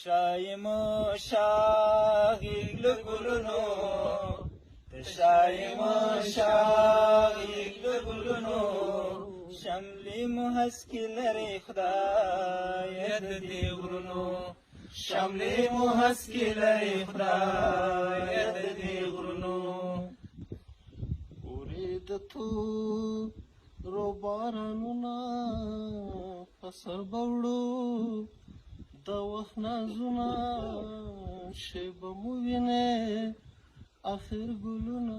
شایمو شاغیگ لگلونو شایمو شاغیگ لگلونو شملی مو هسکی لری خدای دی غرونو شملی مو هسکی لری خدای دی غرونو ورید تو رو بارانونا پسر بوړو د وخت نازونه شیبه مو وینې اخر ګلونه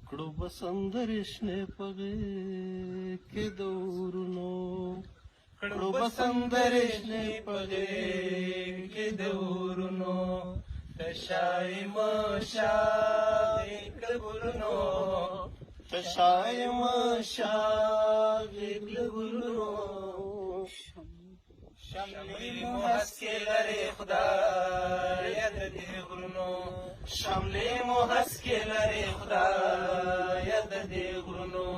کړو به سندرې شنې په غېږ کې د ورونو کړو به سندرې شنې په غېږ کې د ورونو شایمو شاغیگ لگلونو شایمو شاغیگ لگلونو شملی مو هسکی لری خدای دی غرونو شملی مو هسکی لری خدای دی غرونو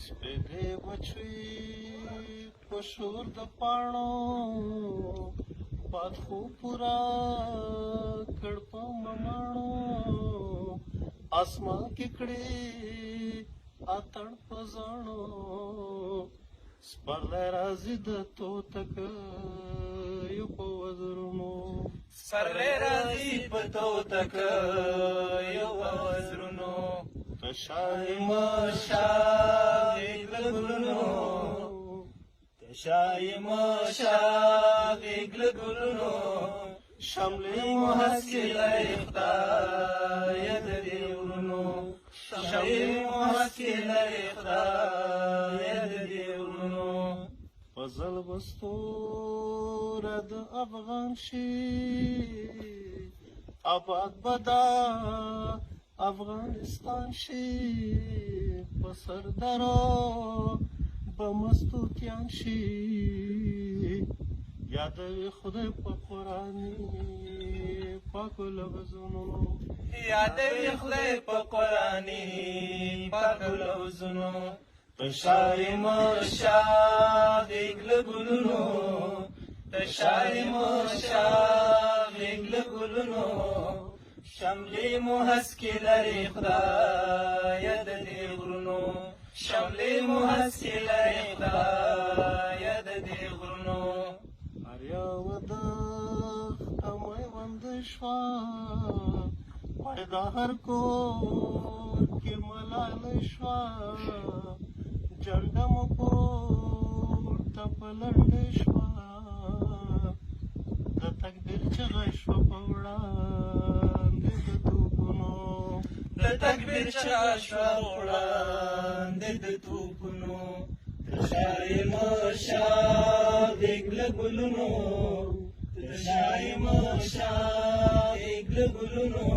سپېدې بچوي په شور د پاڼو باد خو پورا کړ په مماڼو اسمان کې کړې اتڼ په زاڼو سپرلی راځي د توتکیو په وزرونو سپرلی راځي په توتکیو په وزرونو شایمو شاغیگ لگلونو شایمو شاغیگ لگلونو شملی مو هسکی لری خدای دی غرونو شملی مو هسکی لری خدای دی غرونو فضل بستور د افغان شي آباد بدا افغانستان شي په سردارو بمستوتیان شي یادوي خدای په قرآني پاکو لفظونو یادوي خدای په قرآني پاکو لفظونو شایمو شاغیگ لگلونو شایمو شاغیگ لگلونو شملی مو هسکی لری خدای دی غرونو شملی مو هسکی لری خدای دی غرونو اریاوده میوند شوا پیدا هر کور کې ملاله شوا جنډه مو پورته په لنډه شوا د تکبیر چغه شوه په وړاندې د توپونو د تکبیر چغه شوه په وړاندې د توپونو شایمو شاغیگ لگلونو شایمو شاغیگ لگلونو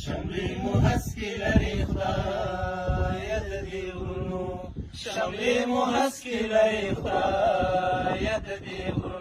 شملی مو هسکی لری خدای دی غرونو شملی مو هسکی لری خدای دی غرونو